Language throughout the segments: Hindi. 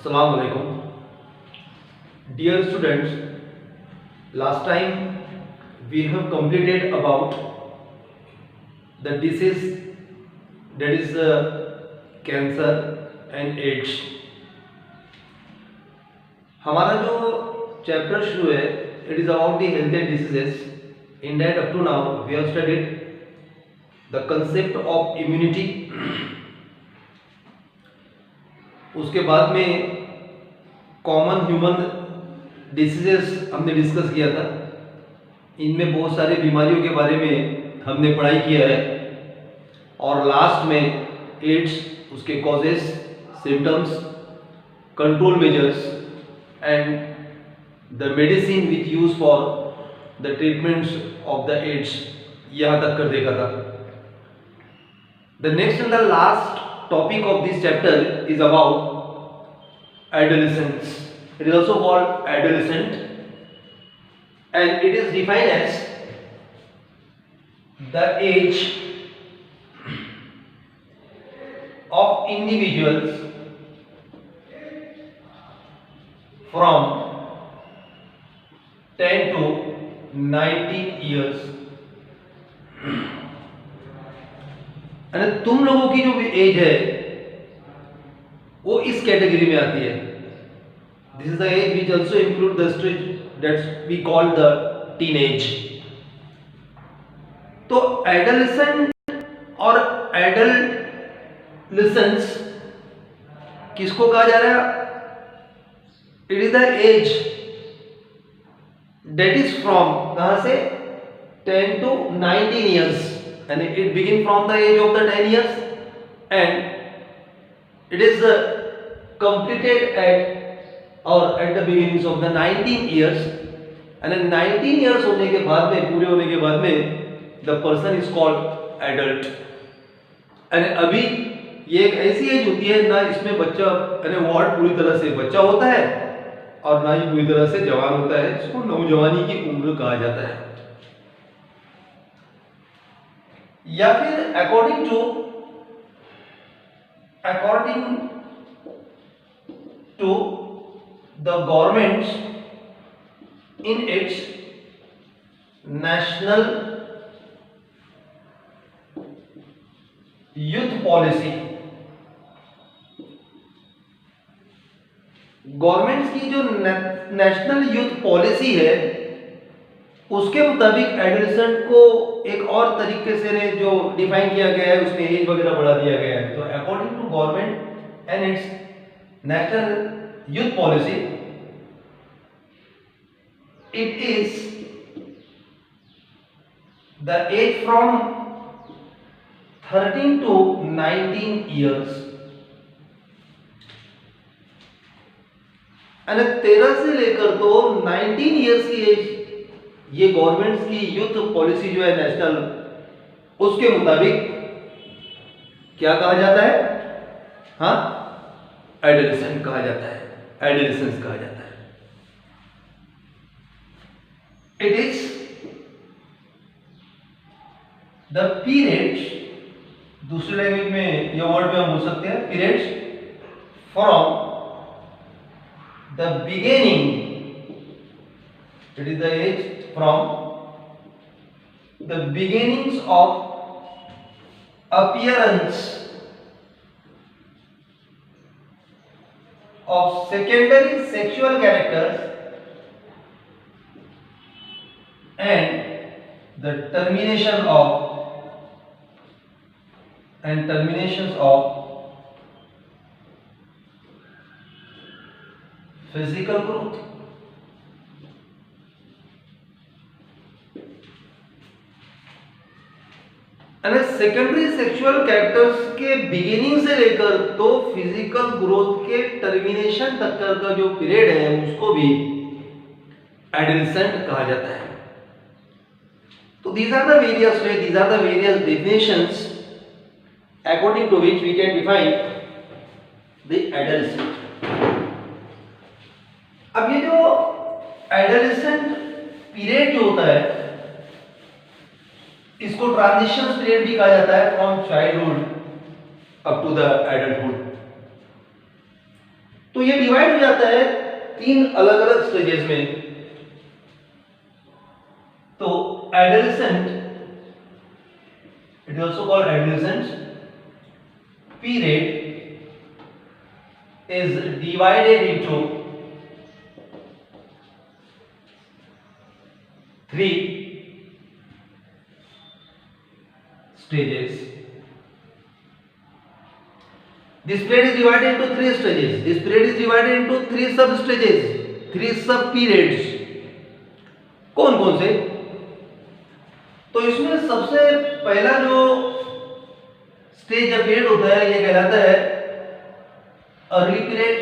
Assalamu alaikum. Dear students, last time we have completed about the disease, that is cancer and AIDS. हमारा जो चैप्टर शुरू है it is about the health and diseases. In that up to now we have studied the concept of immunity. उसके बाद में कॉमन ह्यूमन डिसीजेस हमने डिस्कस किया था. इनमें बहुत सारी बीमारियों के बारे में हमने पढ़ाई किया है. और लास्ट में एड्स, उसके causes, symptoms, control measures and the medicine which use for the treatments of the AIDS, यहाँ तक कर देखा था. The next and the last topic of this chapter is about adolescence. It is also called adolescent, and it is defined as the age of individuals from 10 to 19 years. और तुम लोगों की जो एज है वो इस कैटेगरी में आती है. This is the age which also include the stage that's we call the teenage. तो एडोलेसेंट और एडोलेसेंस किसको कहा जा रहा है? It is the age that is from कहां से 10 to 19 years. And it begin from the age of the 10 years and it is completed at the beginnings of the 19 years. And then 19 years होने के बाद में, पूरे होने के बाद में, the person is called adult. and अभी ये एक ऐसी एज होती है ना इसमें बच्चा वर्ड पूरी तरह से बच्चा होता है और ना ही पूरी तरह से जवान होता है. इसको नौजवानी की उम्र कहा जाता है. या फिर according to the government in its national youth policy. Government की जो नेशनल यूथ पॉलिसी है उसके मुताबिक एडोलेसेंट को एक और तरीके से जो डिफाइन किया गया है, उसमें एज वगैरह बढ़ा दिया गया है. तो according to government and its national youth policy, it is the age from 13 to 19 years. और 13 से लेकर तो 19 इयर्स की एज ये गवर्नमेंट की यूथ पॉलिसी जो है नेशनल, उसके मुताबिक क्या कहा जाता है? हाँ, एडोलेसेंट कहा जाता है, एडोलेसेंस कहा जाता है. इट इज द पीरियड, दूसरी लैंग्वेज में ये वर्ड में हम बोल सकते हैं periods from the beginning. It is the age from the beginnings of appearance of secondary sexual characters and the terminations of physical growth. Secondary sexual characters के बिगिनिंग से लेकर तो फिजिकल ग्रोथ के टर्मिनेशन तक का जो पीरियड है उसको भी एडोलेसेंट कहा जाता है. तो these are the various definitions according to which we can define the adolescent. अब ये जो एडोलेसेंट पीरियड जो होता है इसको ट्रांजिशन पीरियड भी कहा जाता है, from childhood up to the adulthood. तो ये डिवाइड हो जाता है 3 अलग अलग स्टेजेस में। तो adolescent, it is also called adolescent period is divided into 3 stages. This period is divided into 3 stages. This period is divided into 3 sub stages, 3 sub periods. कौन कौन से? तो इसमें सबसे पहला जो स्टेज या पीरियड होता है ये कहलाता है अर्ली पीरियड।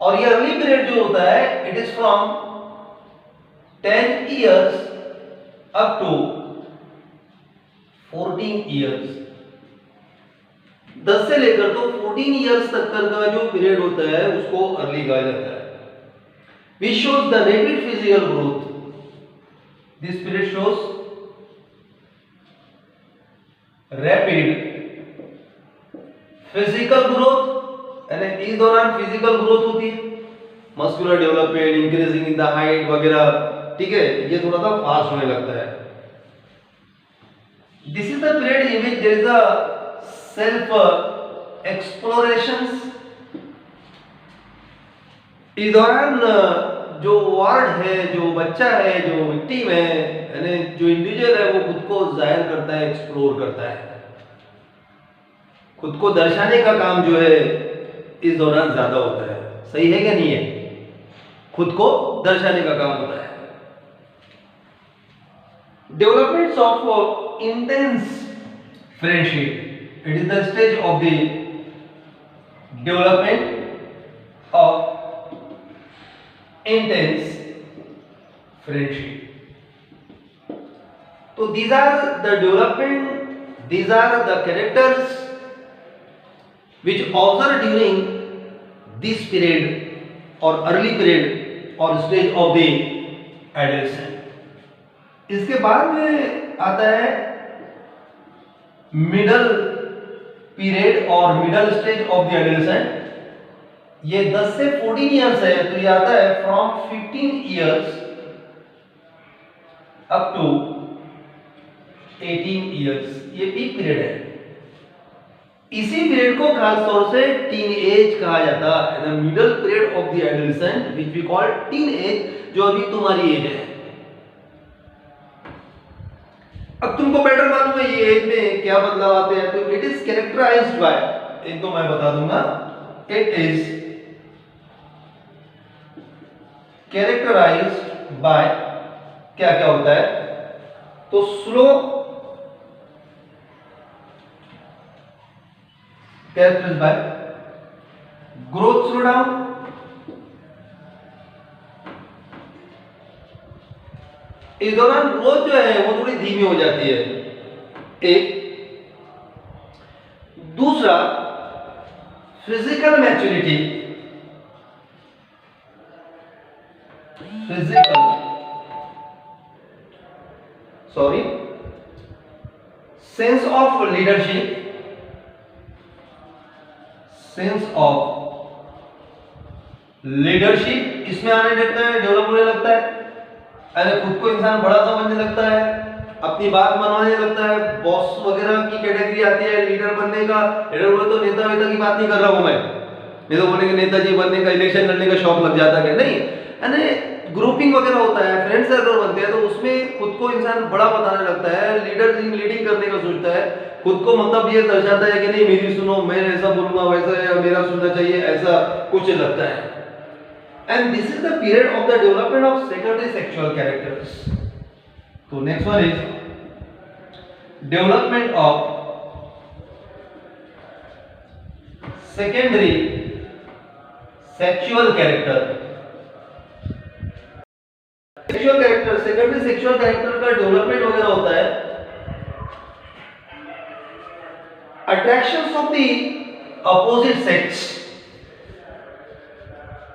और ये अर्ली पीरियड जो होता है it is from 10 years up to 14 years. 10 से लेकर तो 14 इयर्स तक का जो पीरियड होता है उसको अर्ली कहा जाता है। Which shows the rapid physical growth. This period shows rapid physical growth, यानी इस दौरान फिजिकल ग्रोथ होती है, muscular development, increasing in the height वगैरह, ठीक है, ये थोड़ा सा फास्ट होने लगता है। This is the period in which there is a self explorations. इस दौरान जो वार्ड है, जो बच्चा है, जो विक्टिम है, यानी जो इंडिविजुअल है वो खुद को जाहिर करता है, एक्सप्लोर करता है, खुद को दर्शाने का काम जो है इस दौरान ज्यादा होता है। सही है क्या नहीं है? खुद को दर्शाने का काम होता है। Developments of intense friendship, it is the stage of the development of intense friendship. तो these are the development, these are the characters which occur during this period or early period or stage of the adolescent. इसके बाद में आता है मिडल पीरियड और middle stage of the adolescent. ये 10 से 14 इयर्स है, तो ये आता है from 15 years up to 18 years. ये पीक पीरियड है। इसी पीरियड को खास तौर से टीन एज कहा जाता है, the middle period of the adolescent which we call teen age, जो अभी तुम्हारी एज है। अब तुमको बेटर मालूम है ये एज में क्या बदलाव आते हैं। तो इट इज कैरेक्टराइज्ड बाय, एक तो मैं बता दूंगा, इट इज कैरेक्टराइज्ड बाय क्या क्या होता है। तो slow characterized by growth slowdown, इस दौरान ग्रोथ जो है वो थोड़ी धीमी हो जाती है, एक। दूसरा physical maturity, sense of leadership, इसमें आने लगता है, डेवलप होने लगता है, अरे खुद को इंसान बड़ा समझने लगता है, अपनी बात मनवाने लगता है, बॉस वगैरह की कैटेगरी आती है, लीडर बनने का। लीडर बोले तो नेता वेता की बात नहीं कर रहा हूं मैं, नहीं तो बोलेंगे नेताजी बनने का, इलेक्शन लड़ने का शौक लग जाता है, नहीं, यानी ग्रुपिंग वगैरह होता है, फ्रेंड सर्कल बनते हैं, तो उसमें खुद को इंसान बड़ा बताने लगता है, लीडिंग करने का सोचता है, खुद को मतलब ये दर्शाता है कि नहीं मेरी सुनो, मैं ऐसा बोलूंगा वैसा है, मेरा सुनना चाहिए, ऐसा कुछ लगता है। And this is the period of the development of secondary sexual characters. तो next one is development of secondary sexual character. Secondary sexual character का डेवलपमेंट वगैरह होता है attractions of the opposite sex,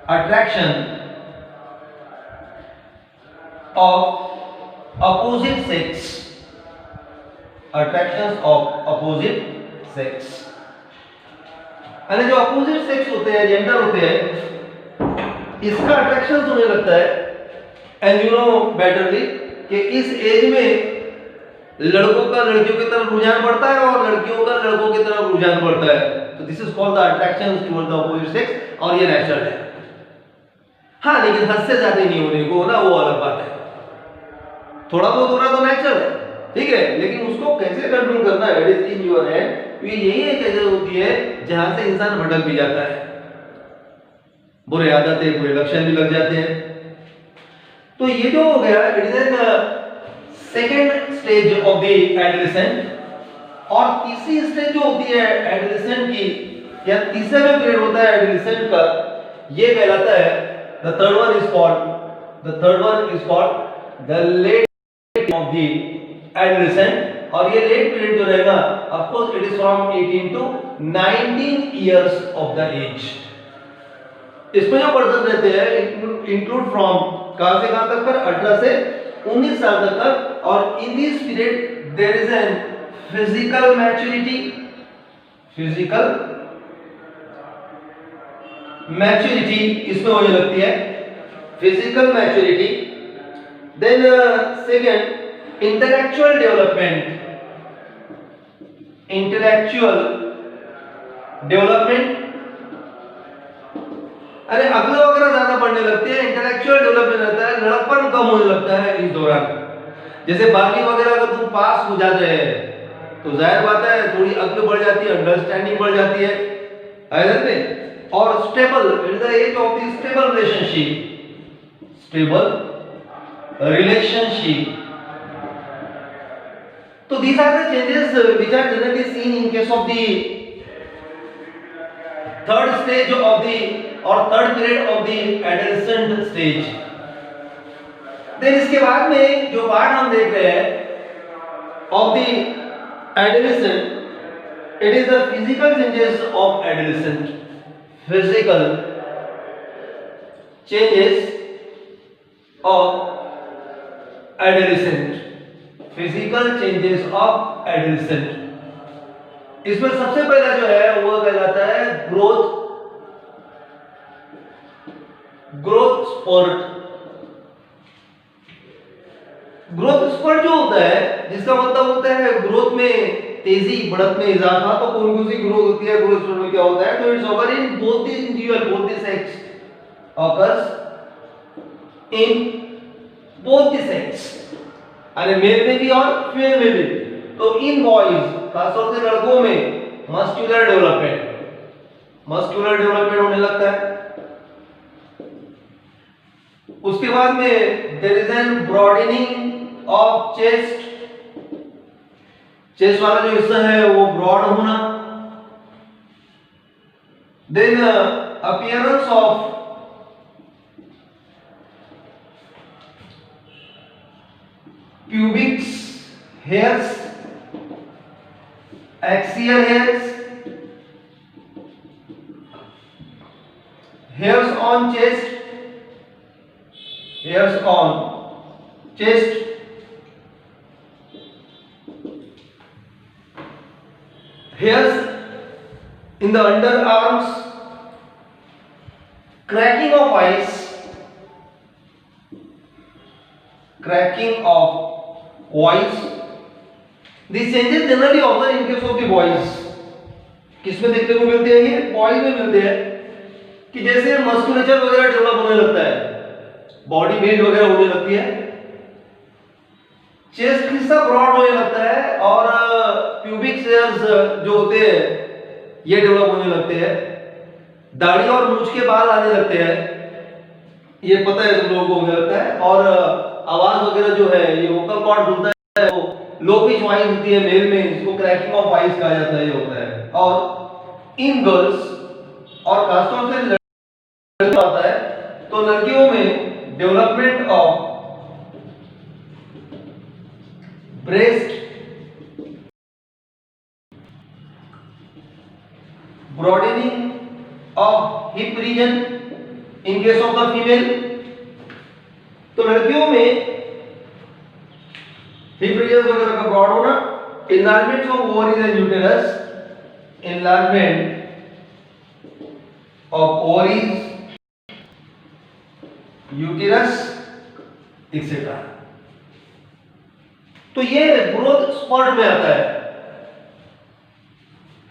attraction of opposite sex, attractions of opposite sex। अरे जो अपोजिट सेक्स होते हैं, जेंडर होते हैं, इसका अट्रैक्शन होने लगता है। एंड यू नो बेटरली कि इस एज में लड़कों का लड़कियों की तरफ रुझान बढ़ता है और लड़कियों का लड़कों की तरफ रुझान बढ़ता है। तो this is called the attraction toward the opposite sex, और ये नेचुरल है। हाँ, लेकिन हद से ज्यादा नहीं होने को ना, वो अलग बात है। थोड़ा बहुत होना तो नेचुरल है, ठीक है, लेकिन उसको कैसे कंट्रोल करना है, it is in your hand. तो यही एक एज होती है जहां से इंसान भटक भी जाता है, बुरे आदतें, बुरे लक्षण भी लग जाते हैं। तो ये जो हो गया, it is an second stage of the adolescent. और तीसरी स्टेज जो होती है एडोलेसेंट की, या तीसरा जो पीरियड होता है एडोलेसेंट का, ये कहलाता है the third one is called the late of the adolescent. और ये लेट पीरियड जो रहेगा, of course it is from 18 to 19 years of the age. इसमें जो पर्सन रहते हैं इंक्लूड फ्रॉम कहां से कहां तक पर, 18 से 19 साल तक का। और in this period there is an physical maturity इसमें होने लगती है, physical maturity. Then second, intellectual development. अरे अक्ल वगैरह ज्यादा बढ़ने लगती है, इंटेलेक्चुअल डेवलपमेंट रहता है, लड़कपन कम होने लगता है इस दौरान। जैसे बाकी वगैरह अगर तुम पास हो जाते हैं तो जाहिर बात है थोड़ी अक्ल बढ़ जाती है, अंडरस्टैंडिंग बढ़ जाती है में। और stable, it is the age of the stable relationship. तो these are the changes which are generally seen in case of the third stage of the or third period of the adolescent stage. then इसके बाद में जो पार्ट हम देख रहे हैं of the adolescent, it is the physical changes of adolescent. Physical changes of adolescent. Physical changes of adolescent. इसमें सबसे पहला जो है वो कहलाता है ग्रोथ स्पर्ट। ग्रोथ स्पर्ट जो होता है, जिसका मतलब होता है ग्रोथ में तेजी, बढ़त में इजाफा। तो कौन सी ग्रोथ होती है, ग्रोथ स्पर्ट में क्या होता है? तो it's occur in both the individual, both the sex, occurs in both the sex, अरे मेल में भी और फीमेल में भी। तो इन बॉयज, खासतौर से लड़कों में मस्कुलर डेवलपमेंट होने लगता है। उसके बाद में there is an broadening of chest वाला जो हिस्सा है वो ब्रॉड होना। Then appearance of pubic hairs, axial hairs, hairs on chest, hairs in the underarms, cracking of eyes, voice. These changes generally occur in case of the boys. किसमें देखने को मिलते हैं? ये बॉयज में मिलते हैं कि जैसे मस्कुलेचर वगैरह डेवलप होने लगता है, बॉडी बिल्ड वगैरह होने लगती है, चेस्ट हिस्सा ब्रॉड होने लगता है, और प्यूबिक हेयर्स जो होते हैं ये डेवलप होने लगते हैं, दाढ़ी और मूंछ के बाल आने लगते हैं, ये पता है तुम लोगों को होने लगता है। और आवाज वगैरह जो है, ये वोकल कॉर्ड बोलता है, वो लो पिच वॉइस होती है मेल में, इसको क्रैकिंग ऑफ वॉइस कहा जाता है, ये होता है। और इन गर्ल्स और खासतौर से लड़कियों होता है, तो लड़कियों में development of breast, broadening of hip region in case of the female. तो लड़कियों में हिप रीजन वगैरह का ब्रॉड होना, enlargement of ovaries and uterus, enlargement of ovaries, uterus etcetera. तो ये ग्रोथ स्पर्ट में आता है।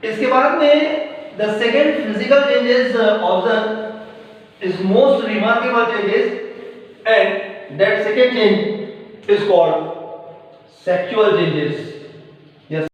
इसके बाद में the second physical changes observe is most remarkable changes and that second change is called sexual changes.